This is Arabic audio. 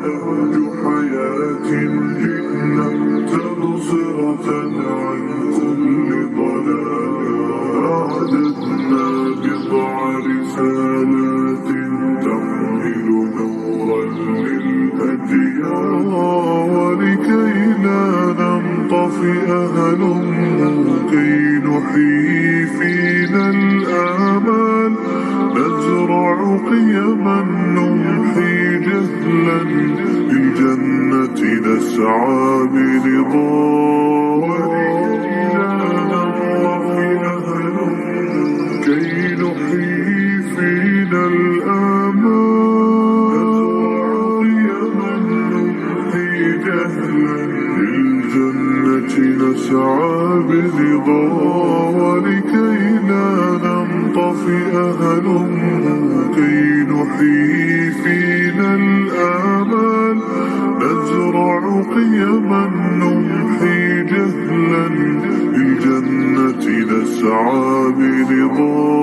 نهج حياة جئنا تبصرة عن كل ضلال أعددنا بضع رسالات تحمل نورا للأديان ولكي لا ننطفئ هلموا كي نحيي فينا الآمال نزرع قيما نمحي جهلا للجنة نسعى برضا ولكي لا ننطفئ هلموا كي نحيي فينا الآمال نزرع قيما نمحي جهلا للجنة نسعى برضا ولكي لا ننطفئ هلموا كي نحيي فينا الآمال نزرع قيما نمحي جهلا للجنة نسعى برضا